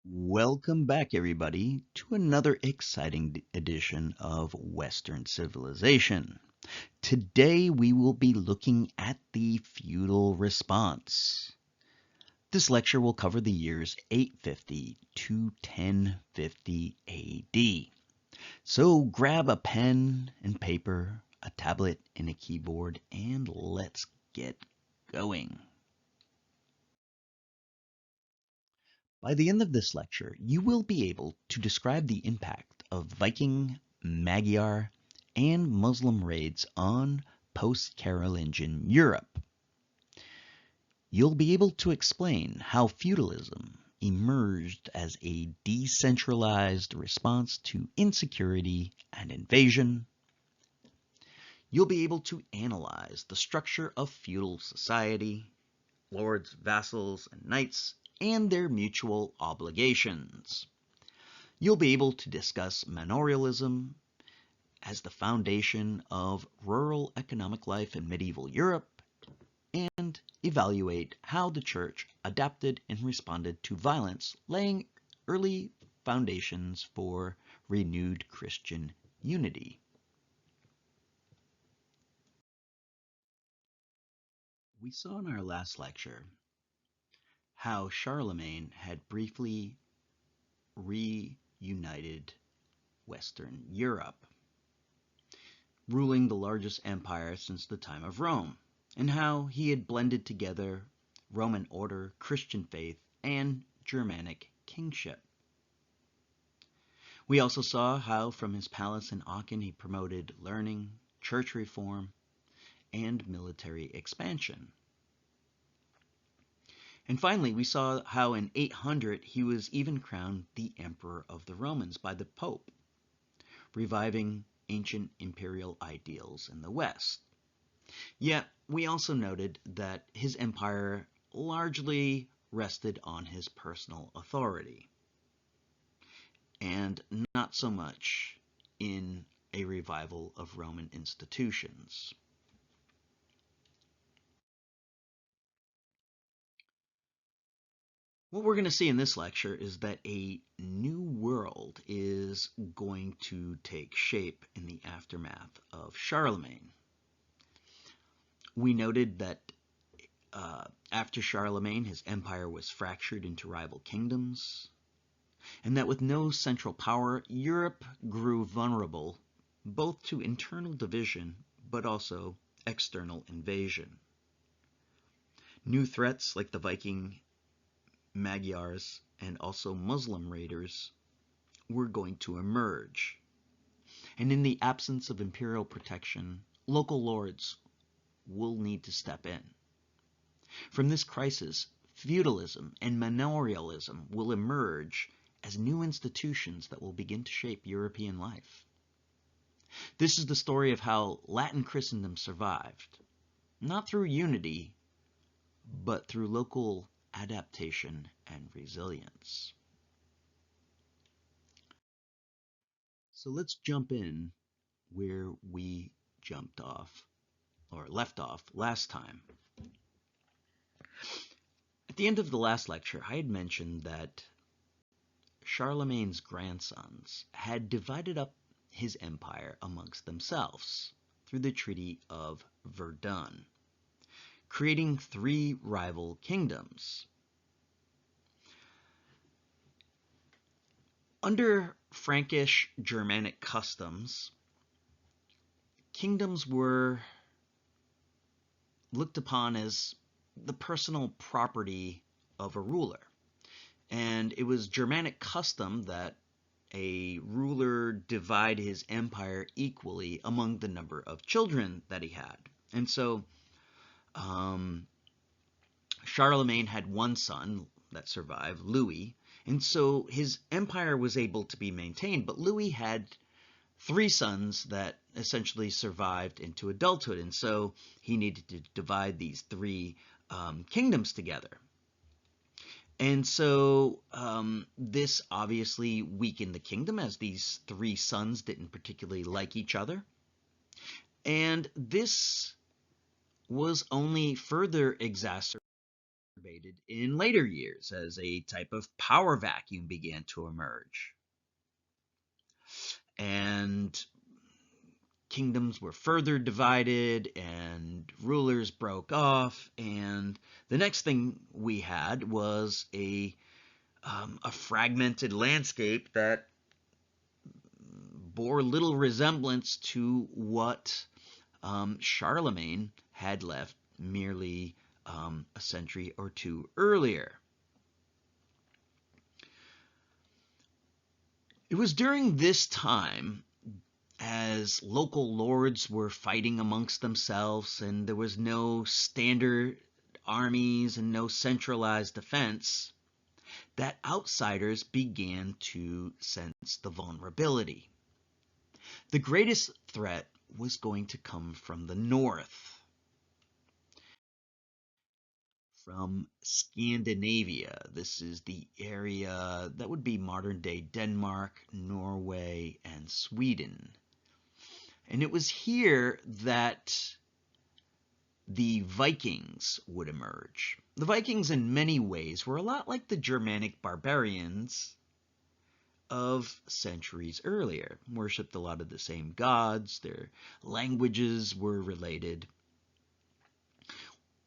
Welcome back, everybody, to another exciting edition of Western Civilization. Today we will be looking at the Feudal Response. This lecture will cover the years 850 to 1050 AD. So grab a pen and paper, a tablet, and a keyboard, and let's get going. By the end of this lecture, you will be able to describe the impact of Viking, Magyar, and Muslim raids on post-Carolingian Europe. You'll be able to explain how feudalism emerged as a decentralized response to insecurity and invasion. You'll be able to analyze the structure of feudal society, lords, vassals, and knights, and their mutual obligations. You'll be able to discuss manorialism as the foundation of rural economic life in medieval Europe and evaluate how the church adapted and responded to violence, laying early foundations for renewed Christian unity. We saw in our last lecture how Charlemagne had briefly reunited Western Europe, ruling the largest empire since the time of Rome, and how he had blended together Roman order, Christian faith, and Germanic kingship. We also saw how from his palace in Aachen he promoted learning, church reform, and military expansion. And finally, we saw how in 800 he was even crowned the Emperor of the Romans by the Pope, reviving ancient imperial ideals in the West. Yet, we also noted that his empire largely rested on his personal authority, and not so much in a revival of Roman institutions. What we're going to see in this lecture is that a new world is going to take shape in the aftermath of Charlemagne. We noted that after Charlemagne, his empire was fractured into rival kingdoms, and that with no central power, Europe grew vulnerable both to internal division but also external invasion. New threats like the Viking, Magyars, and also Muslim raiders were going to emerge. And in the absence of imperial protection, local lords will need to step in. From this crisis, feudalism and manorialism will emerge as new institutions that will begin to shape European life. This is the story of how Latin Christendom survived, not through unity, but through local adaptation and resilience. So let's jump in where we jumped off, or left off last time. At the end of the last lecture, I had mentioned that Charlemagne's grandsons had divided up his empire amongst themselves through the Treaty of Verdun, creating three rival kingdoms. Under Frankish Germanic customs, kingdoms were looked upon as the personal property of a ruler. And it was Germanic custom that a ruler divide his empire equally among the number of children that he had. And so Charlemagne had one son that survived, Louis, and so his empire was able to be maintained, but Louis had three sons that essentially survived into adulthood, and so he needed to divide these three kingdoms together. And so this obviously weakened the kingdom, as these three sons didn't particularly like each other. And this was only further exacerbated exacerbated in later years as a type of power vacuum began to emerge. And kingdoms were further divided and rulers broke off, and the next thing we had was a fragmented landscape that bore little resemblance to what Charlemagne had left merely a century or two earlier. It was during this time, as local lords were fighting amongst themselves and there was no standard armies and no centralized defense, that outsiders began to sense the vulnerability. The greatest threat was going to come from the north, from Scandinavia. This is the area that would be modern-day Denmark, Norway, and Sweden. And it was here that the Vikings would emerge. The Vikings, in many ways, were a lot like the Germanic barbarians of centuries earlier. Worshipped a lot of the same gods. Their languages were related.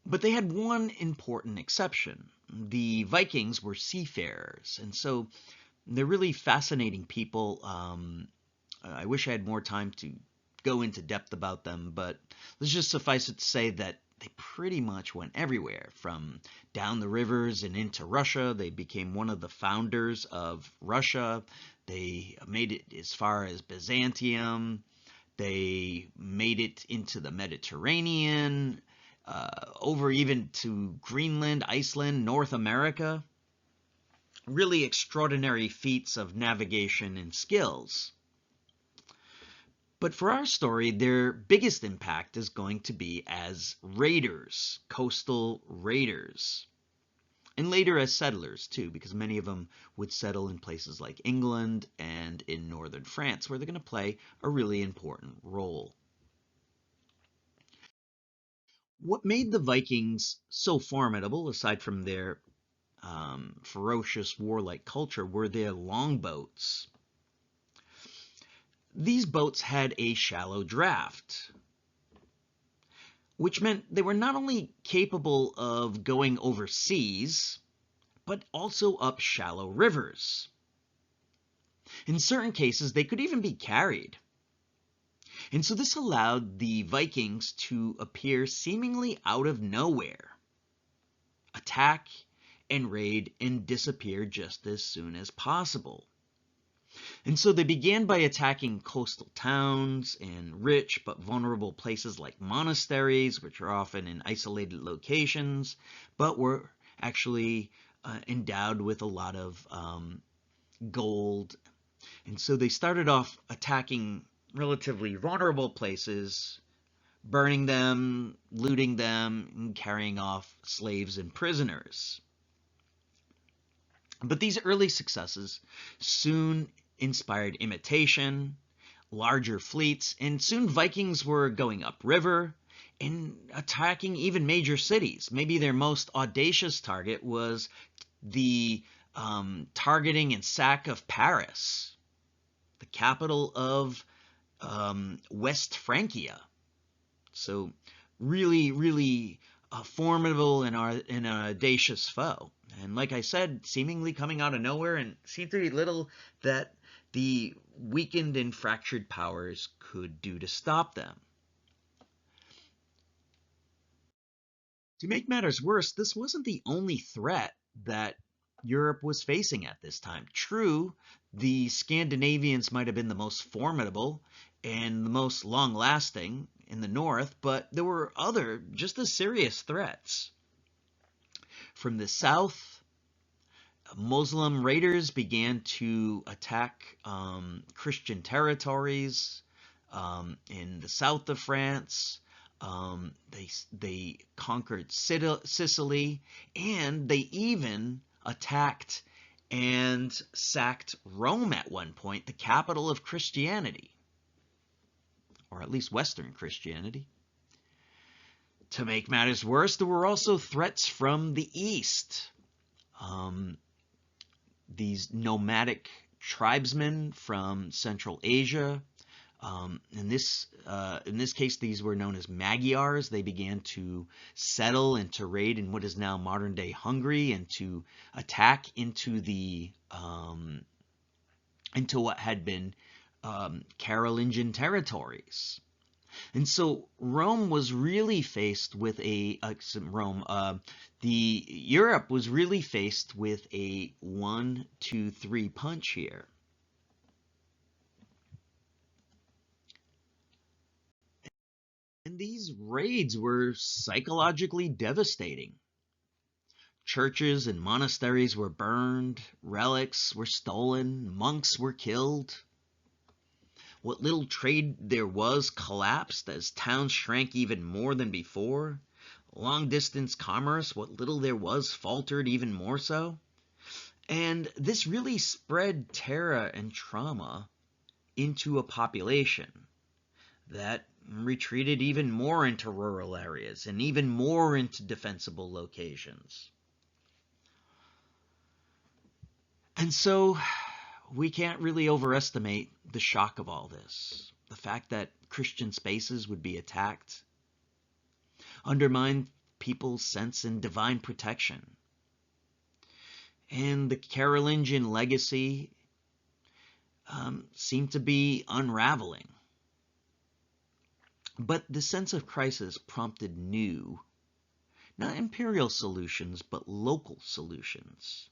But they had one important exception. The Vikings were seafarers, and so they're really fascinating people. I wish I had more time to go into depth about them, but let's just suffice it to say that they pretty much went everywhere, from down the rivers and into Russia. They became one of the founders of Russia. They made it as far as Byzantium. They made it into the Mediterranean, over even to Greenland, Iceland, North America. Really extraordinary feats of navigation and skills. But for our story, their biggest impact is going to be as raiders, coastal raiders. And later as settlers too, because many of them would settle in places like England and in northern France, where they're going to play a really important role. What made the Vikings so formidable, aside from their ferocious warlike culture, were their longboats. These boats had a shallow draft, which meant they were not only capable of going overseas, but also up shallow rivers. In certain cases, they could even be carried. And so this allowed the Vikings to appear seemingly out of nowhere, attack and raid and disappear just as soon as possible. And so they began by attacking coastal towns and rich but vulnerable places like monasteries, which are often in isolated locations, but were actually endowed with a lot of gold. And so they started off attacking relatively vulnerable places, burning them, looting them, and carrying off slaves and prisoners. But these early successes soon inspired imitation, larger fleets, and soon Vikings were going upriver and attacking even major cities. Maybe their most audacious target was the targeting and sack of Paris, the capital of West Francia. So really, really formidable and an audacious foe. And like I said, seemingly coming out of nowhere, and seemed to be little that the weakened and fractured powers could do to stop them. To make matters worse, this wasn't the only threat that Europe was facing at this time. True, the Scandinavians might have been the most formidable and the most long-lasting in the north, but there were other just as serious threats. From the south, Muslim raiders began to attack Christian territories in the south of France. They conquered Sicily, and they even attacked and sacked Rome at one point, the capital of Christianity, or at least Western Christianity. To make matters worse, there were also threats from the east. Um, these nomadic tribesmen from Central Asia. In this case, these were known as Magyars. They began to settle and to raid in what is now modern-day Hungary and to attack into what had been Carolingian territories. And so Rome was really faced with Europe was really faced with a 1-2-3 punch here. And these raids were psychologically devastating. Churches and monasteries were burned, relics were stolen, monks were killed. What little trade there was collapsed as towns shrank even more than before. Long-distance commerce, what little there was, faltered even more so. And this really spread terror and trauma into a population that retreated even more into rural areas and even more into defensible locations. And so we can't really overestimate the shock of all this. The fact that Christian spaces would be attacked, undermine people's sense in divine protection. And the Carolingian legacy seemed to be unraveling. But the sense of crisis prompted new, not imperial solutions, but local solutions,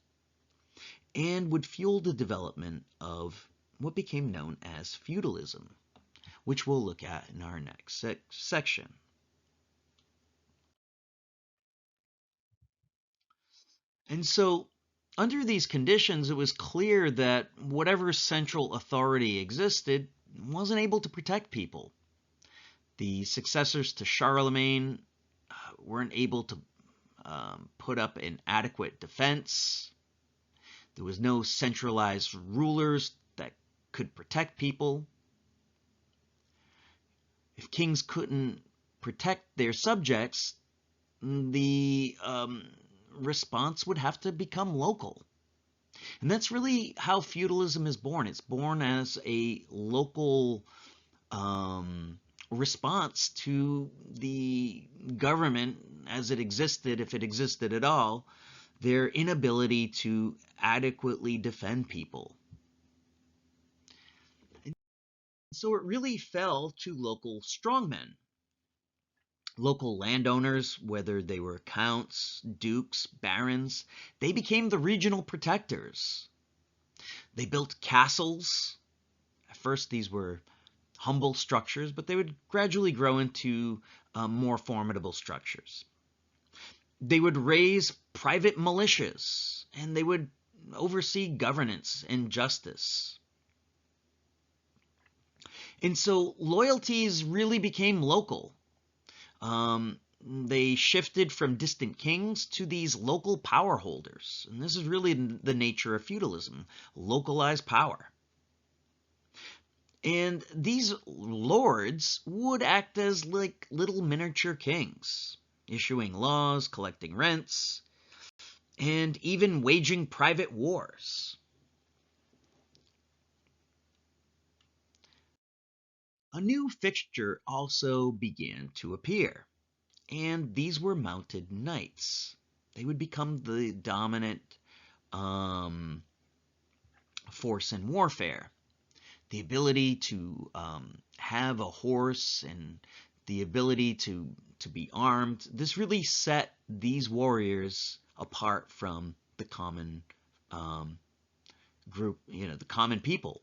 and would fuel the development of what became known as feudalism, which we'll look at in our next section. And so, under these conditions, it was clear that whatever central authority existed wasn't able to protect people. The successors to Charlemagne weren't able to put up an adequate defense. There was no centralized rulers that could protect people. If kings couldn't protect their subjects, the response would have to become local. And that's really how feudalism is born. It's born as a local response to the government as it existed, if it existed at all, their inability to adequately defend people. And so it really fell to local strongmen. Local landowners, whether they were counts, dukes, barons, they became the regional protectors. They built castles. At first, these were humble structures, but they would gradually grow into more formidable structures. They would raise private militias, and they would oversee governance and justice. And so loyalties really became local. They shifted from distant kings to these local power holders. And this is really the nature of feudalism, localized power. And these lords would act as like little miniature kings, issuing laws, collecting rents, and even waging private wars. A new fixture also began to appear, and these were mounted knights. They would become the dominant force in warfare. The ability to have a horse and the ability to be armed, this really set these warriors apart from the common group, the common people.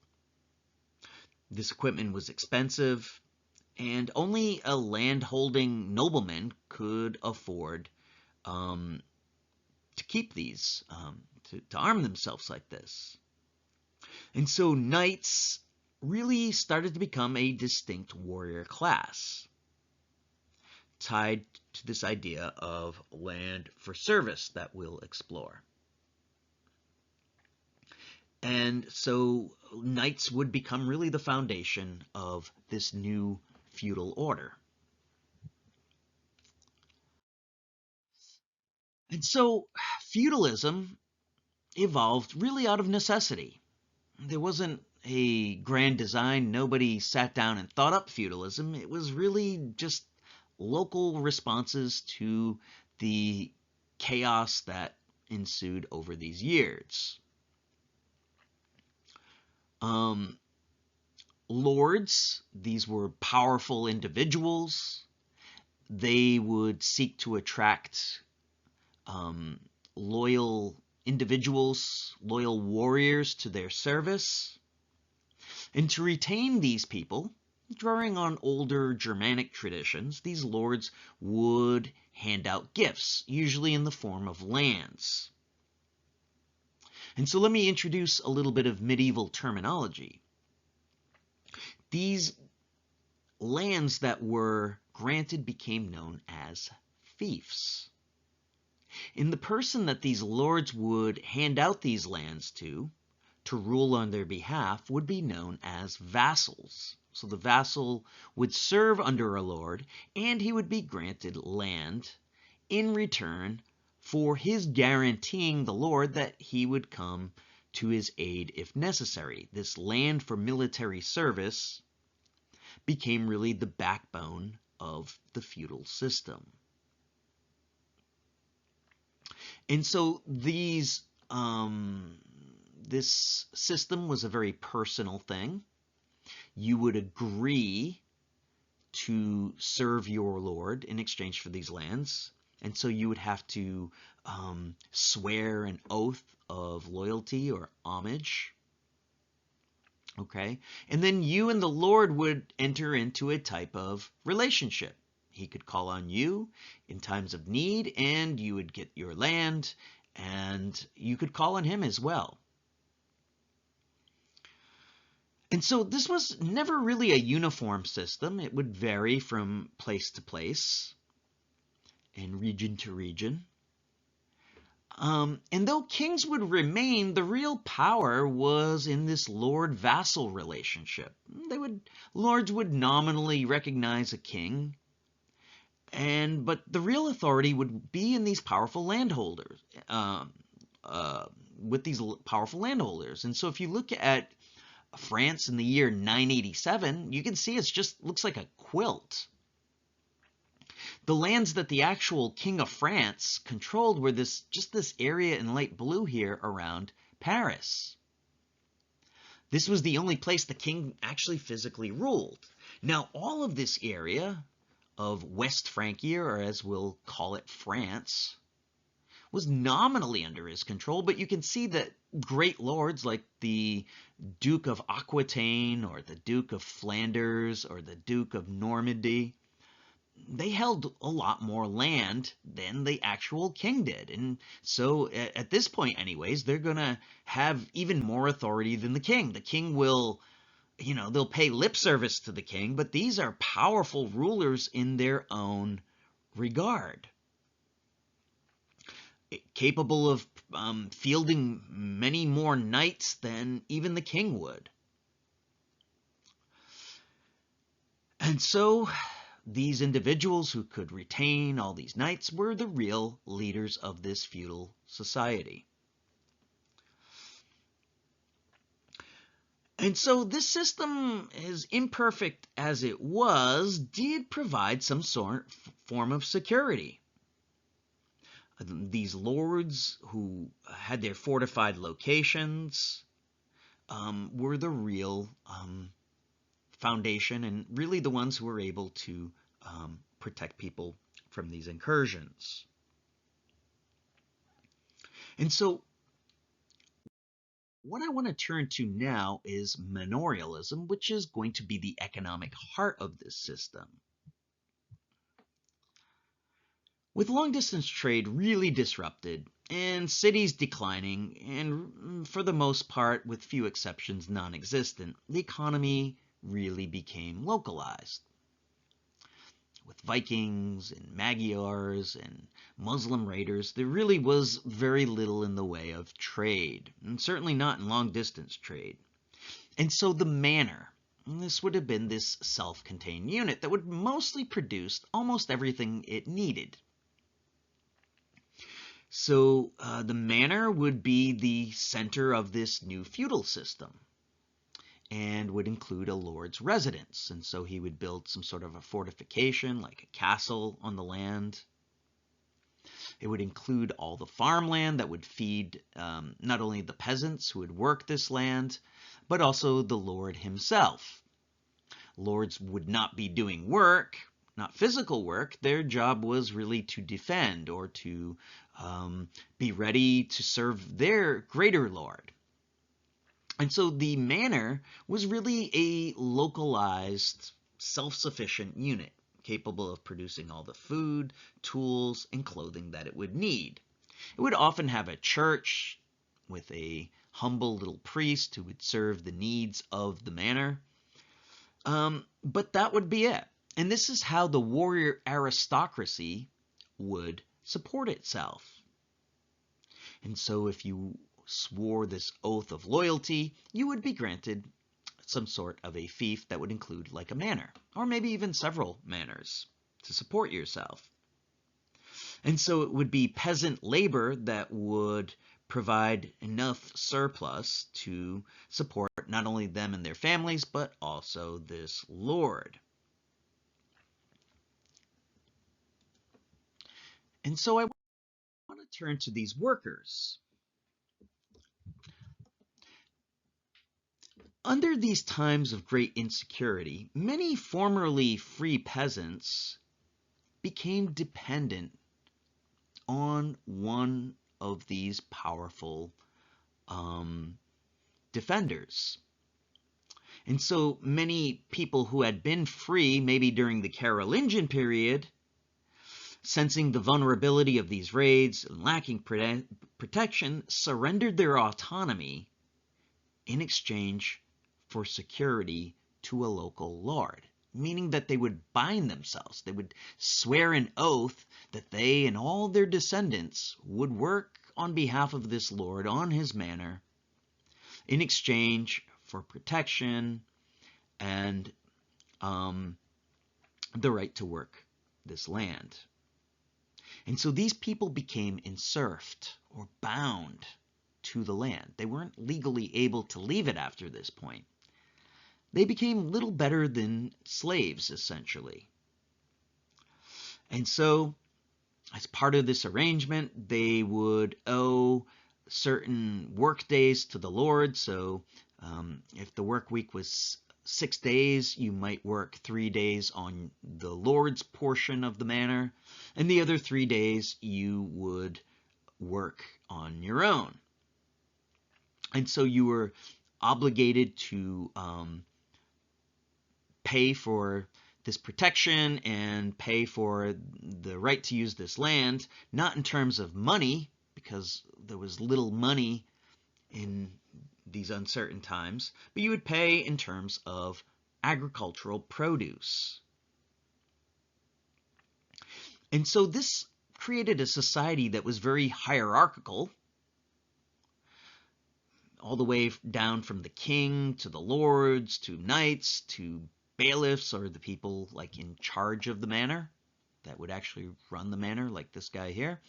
This equipment was expensive, and only a land-holding nobleman could afford to keep these, to arm themselves like this. And so knights really started to become a distinct warrior class, tied to this idea of land for service that we'll explore. And so knights would become really the foundation of this new feudal order. And so feudalism evolved really out of necessity. There wasn't a grand design. Nobody sat down and thought up feudalism. It was really just local responses to the chaos that ensued over these years. Lords, these were powerful individuals. They would seek to attract loyal individuals, loyal warriors to their service. And to retain these people, drawing on older Germanic traditions, these lords would hand out gifts, usually in the form of lands. And so let me introduce a little bit of medieval terminology. These lands that were granted became known as fiefs. And the person that these lords would hand out these lands to rule on their behalf would be known as vassals. So the vassal would serve under a lord, and he would be granted land in return for his guaranteeing the lord that he would come to his aid if necessary. This land for military service became really the backbone of the feudal system. And so this system was a very personal thing. You would agree to serve your lord in exchange for these lands. And so you would have to swear an oath of loyalty or homage. Okay? And then you and the lord would enter into a type of relationship. He could call on you in times of need, and you would get your land, and you could call on him as well. And so this was never really a uniform system. It would vary from place to place and region to region. And though kings would remain, the real power was in this lord-vassal relationship. Lords would nominally recognize a king, but the real authority would be in these powerful landholders, with these powerful landholders. And so if you look at France in the year 987, you can see it just looks like a quilt. The lands that the actual King of France controlled were this area in light blue here around Paris. This was the only place the king actually physically ruled. Now, all of this area of West Francia, or as we'll call it, France, was nominally under his control, but you can see that great lords like the Duke of Aquitaine or the Duke of Flanders or the Duke of Normandy, they held a lot more land than the actual king did. And so at this point anyways, they're going to have even more authority than the king. The king will, they'll pay lip service to the king, but these are powerful rulers in their own regard, capable of fielding many more knights than even the king would. And so these individuals who could retain all these knights were the real leaders of this feudal society. And so this system, as imperfect as it was, did provide some form of security. These lords who had their fortified locations were the real foundation and really the ones who were able to protect people from these incursions. And so what I want to turn to now is manorialism, which is going to be the economic heart of this system. With long-distance trade really disrupted and cities declining, and for the most part, with few exceptions, non-existent, the economy really became localized. With Vikings and Magyars and Muslim raiders, there really was very little in the way of trade, and certainly not in long-distance trade. And so the manor, this would have been this self-contained unit that would mostly produce almost everything it needed. So the manor would be the center of this new feudal system and would include a lord's residence. And so he would build some sort of a fortification, like a castle on the land. It would include all the farmland that would feed not only the peasants who would work this land, but also the lord himself. Lords would not be doing work, not physical work. Their job was really to defend or to be ready to serve their greater lord. And so the manor was really a localized, self-sufficient unit, capable of producing all the food, tools, and clothing that it would need. It would often have a church with a humble little priest who would serve the needs of the manor. But that would be it. And this is how the warrior aristocracy would support itself. And so if you swore this oath of loyalty, you would be granted some sort of a fief that would include like a manor, or maybe even several manors to support yourself. And so it would be peasant labor that would provide enough surplus to support not only them and their families, but also this lord. And so I want to turn to these workers. Under these times of great insecurity, many formerly free peasants became dependent on one of these powerful defenders. And so many people who had been free, maybe during the Carolingian period, sensing the vulnerability of these raids and lacking protection, surrendered their autonomy in exchange for security to a local lord, meaning that they would bind themselves. They would swear an oath that they and all their descendants would work on behalf of this lord on his manor in exchange for protection and the right to work this land. And so these people became enserfed or bound to the land. They weren't legally able to leave it after this point. They became little better than slaves, essentially. And so, as part of this arrangement, they would owe certain work days to the lord. So if the work week was 6 days, you might work 3 days on the lord's portion of the manor, and the other 3 days you would work on your own. And so you were obligated to pay for this protection and pay for the right to use this land, not in terms of money, because there was little money in these uncertain times, but you would pay in terms of agricultural produce. And so this created a society that was very hierarchical, all the way down from the king to the lords to knights to bailiffs, or the people like in charge of the manor that would actually run the manor, like this guy here,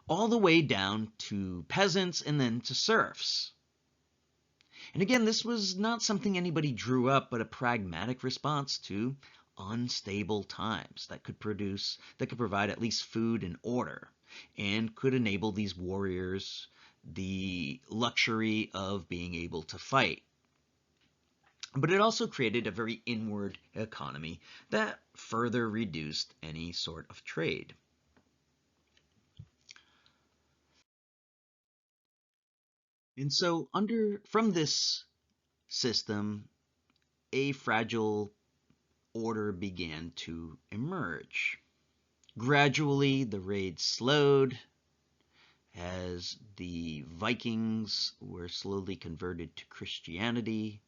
all the way down to peasants and then to serfs. And again, this was not something anybody drew up, but a pragmatic response to unstable times that could provide at least food and order, and could enable these warriors the luxury of being able to fight. But it also created a very inward economy that further reduced any sort of trade. And so from this system, a fragile order began to emerge. Gradually, the raids slowed as the Vikings were slowly converted to Christianity,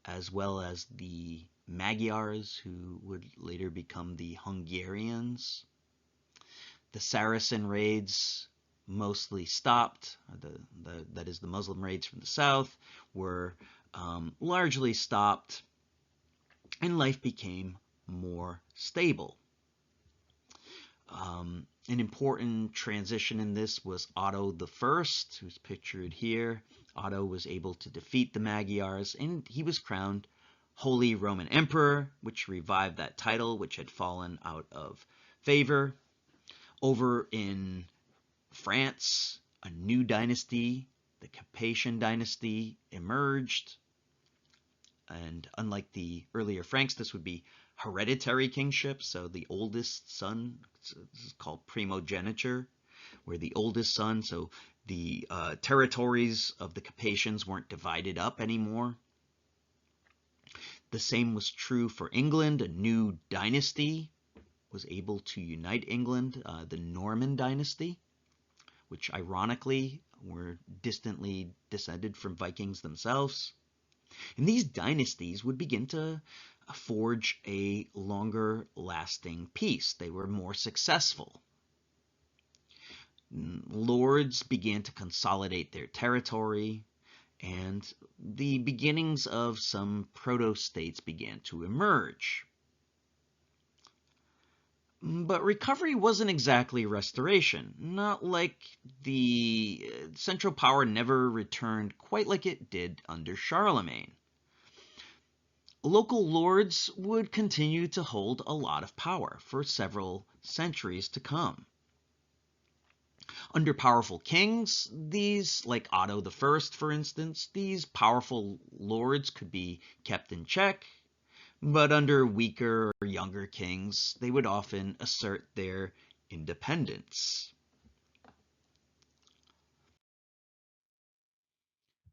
as well as the Magyars, who would later become the Hungarians. The Saracen raids mostly stopped. That is, the Muslim raids from the south were largely stopped, and life became more stable. An important transition in this was Otto I, who's pictured here. Otto was able to defeat the Magyars, and he was crowned Holy Roman Emperor, which revived that title, which had fallen out of favor. Over in France, a new dynasty, the Capetian dynasty, emerged. And unlike the earlier Franks, this would be hereditary kingship. So the oldest son, this is called primogeniture, where the oldest son, so the territories of the Capetians weren't divided up anymore. The same was true for England. A new dynasty was able to unite England, the Norman dynasty, which ironically were distantly descended from Vikings themselves. And these dynasties would begin to forge a longer lasting peace. They were more successful. Lords began to consolidate their territory, and the beginnings of some proto-states began to emerge. But recovery wasn't exactly restoration. Not like the central power never returned quite like it did under Charlemagne. Local lords would continue to hold a lot of power for several centuries to come. Under powerful kings, these, like Otto I, for instance, these powerful lords could be kept in check, but under weaker or younger kings, they would often assert their independence.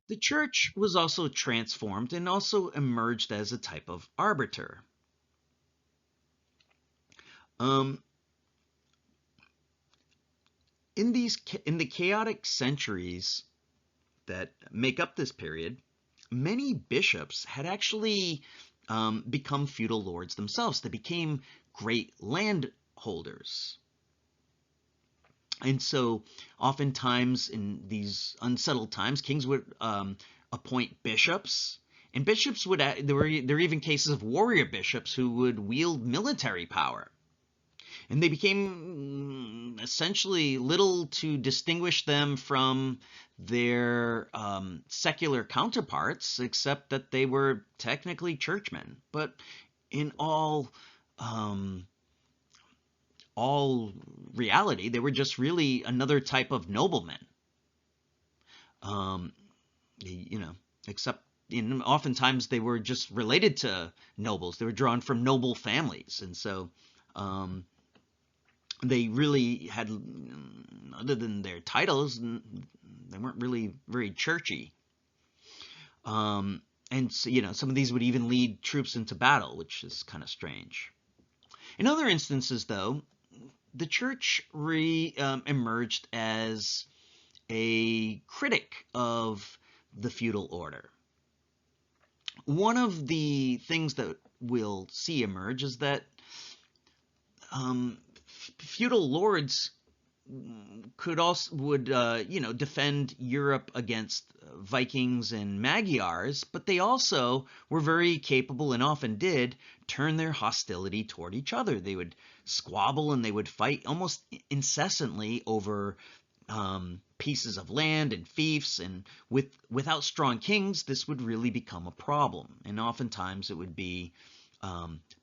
The church was also transformed and also emerged as a type of arbiter. Um, in the chaotic centuries that make up this period, many bishops had actually become feudal lords themselves. They became great landholders. And so oftentimes in these unsettled times, kings would appoint bishops. And bishops would, there were even cases of warrior bishops who would wield military power. And they became essentially little to distinguish them from their secular counterparts, except that they were technically churchmen. But in all reality, they were just really another type of nobleman. You know, except oftentimes they were just related to nobles. They were drawn from noble families, and so they really had, other than their titles, they weren't really very churchy. And so, some of these would even lead troops into battle, which is kind of strange. In other instances, though, the church emerged as a critic of the feudal order. One of the things that we'll see emerge is that feudal lords would defend Europe against Vikings and Magyars, but they also were very capable and often did turn their hostility toward each other. They would squabble and they would fight almost incessantly over pieces of land and fiefs, and without strong kings, this would really become a problem. And oftentimes it would be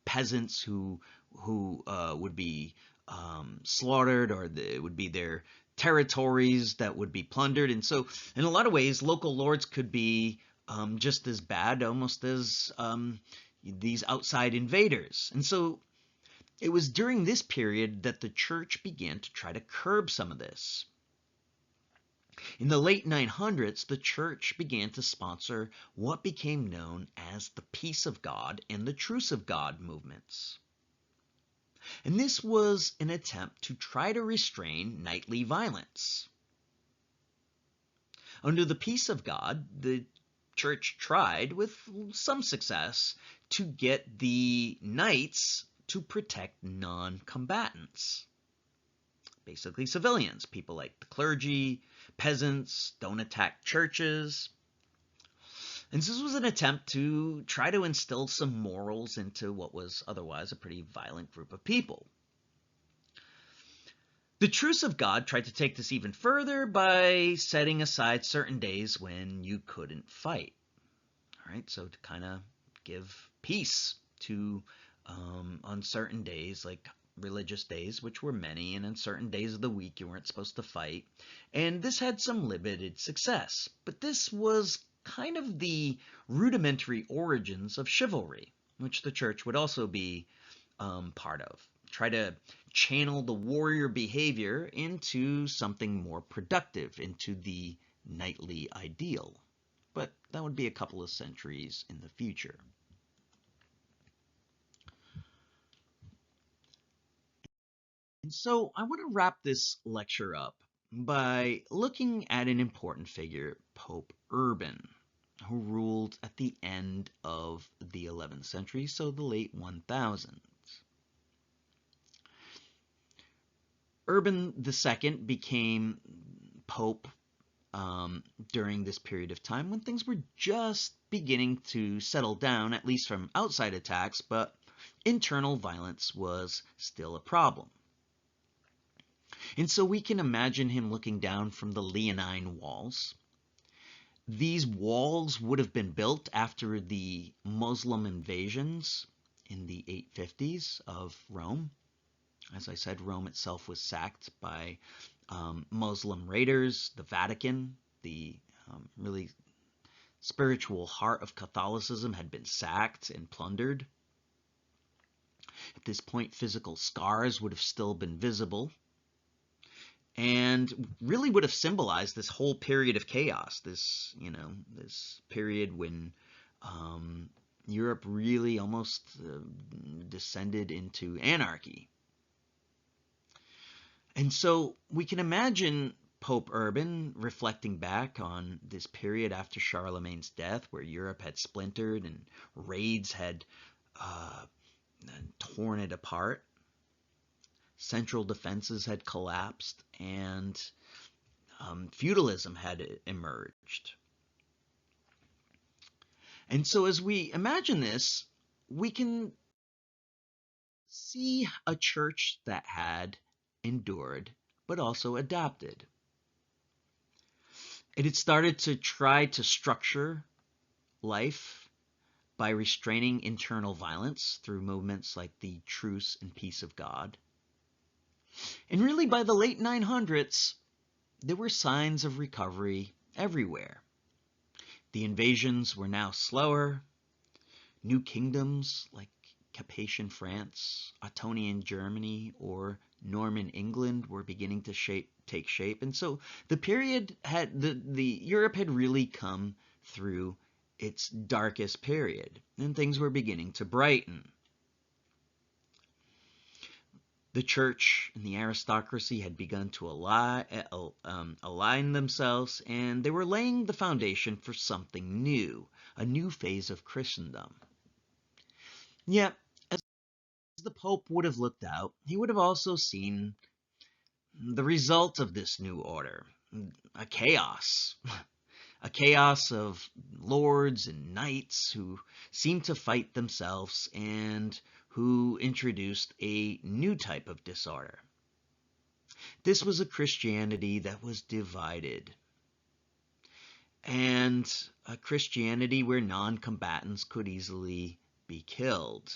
peasants who would be slaughtered, or it would be their territories that would be plundered. And so in a lot of ways, local lords could be just as bad almost as these outside invaders. And so it was during this period that the church began to try to curb some of this. In the late 900s, the church began to sponsor what became known as the Peace of God and the Truce of God movements. And this was an attempt to try to restrain knightly violence. Under the Peace of God, the church tried, with some success, to get the knights to protect non-combatants. Basically civilians, people like the clergy, peasants, don't attack churches. And this was an attempt to try to instill some morals into what was otherwise a pretty violent group of people. The Truce of God tried to take this even further by setting aside certain days when you couldn't fight. All right, so to kind of give peace to on certain days, like religious days, which were many, and on certain days of the week you weren't supposed to fight. And this had some limited success, but this was kind of the rudimentary origins of chivalry, which the church would also be part of. Try to channel the warrior behavior into something more productive, into the knightly ideal. But that would be a couple of centuries in the future. And so I want to wrap this lecture up by looking at an important figure, Pope Urban, who ruled at the end of the 11th century, so the late 1000s. Urban II became Pope during this period of time when things were just beginning to settle down, at least from outside attacks, but internal violence was still a problem. And so we can imagine him looking down from the Leonine walls. These walls would have been built after the Muslim invasions in the 850s of Rome. As I said, Rome itself was sacked by Muslim raiders. The Vatican, the really spiritual heart of Catholicism, had been sacked and plundered. At this point, physical scars would have still been visible and really would have symbolized this whole period of chaos, this period when Europe really almost descended into anarchy. And so we can imagine Pope Urban reflecting back on this period after Charlemagne's death, where Europe had splintered and raids had torn it apart. Central defenses had collapsed, and feudalism had emerged. And so as we imagine this, we can see a church that had endured, but also adapted. It had started to try to structure life by restraining internal violence through movements like the Truce and Peace of God. And really, by the late 900s, there were signs of recovery everywhere. The invasions were now slower. New kingdoms like Capetian France, Ottonian Germany, or Norman England were beginning to take shape. And so the period had, Europe had really come through its darkest period, and things were beginning to brighten. The church and the aristocracy had begun to align themselves, and they were laying the foundation for something new, a new phase of Christendom. Yet, as the Pope would have looked out, he would have also seen the result of this new order, a chaos. A chaos of lords and knights who seemed to fight themselves and who introduced a new type of disorder. This was a Christianity that was divided, and a Christianity where non-combatants could easily be killed,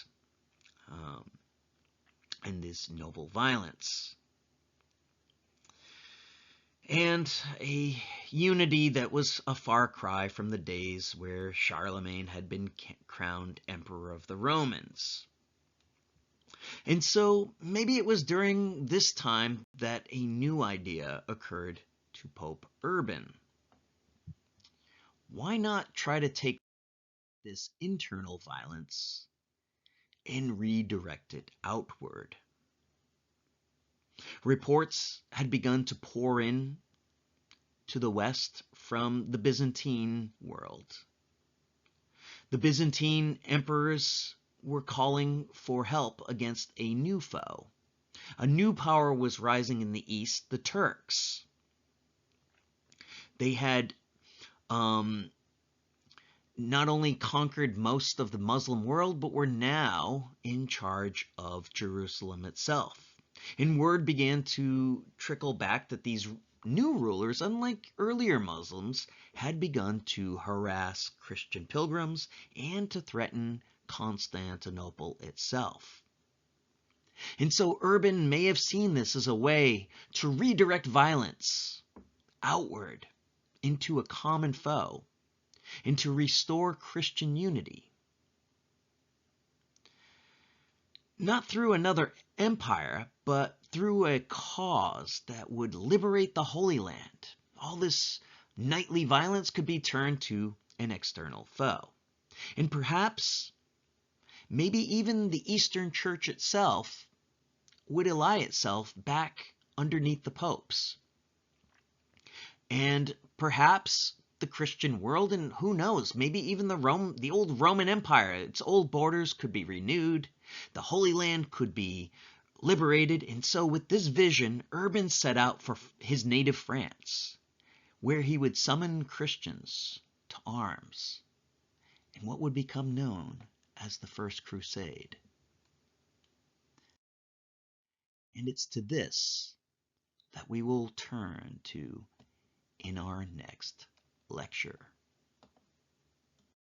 and this noble violence. And a unity that was a far cry from the days where Charlemagne had been crowned Emperor of the Romans. And so maybe it was during this time that a new idea occurred to Pope Urban. Why not try to take this internal violence and redirect it outward? Reports had begun to pour in to the West from the Byzantine world. The Byzantine emperors were calling for help against a new foe. A new power was rising in the East, the Turks. They had not only conquered most of the Muslim world, but were now in charge of Jerusalem itself. And word began to trickle back that these new rulers, unlike earlier Muslims, had begun to harass Christian pilgrims and to threaten Constantinople itself. And so Urban may have seen this as a way to redirect violence outward into a common foe and to restore Christian unity. Not through another empire, but through a cause that would liberate the Holy Land. All this nightly violence could be turned to an external foe. And perhaps, maybe even the Eastern Church itself would ally itself back underneath the popes. And perhaps the Christian world, and who knows, maybe even the old Roman Empire, its old borders could be renewed, the Holy Land could be liberated. And so with this vision, Urban set out for his native France, where he would summon Christians to arms in what would become known as the First Crusade. And it's to this that we will turn to in our next lecture.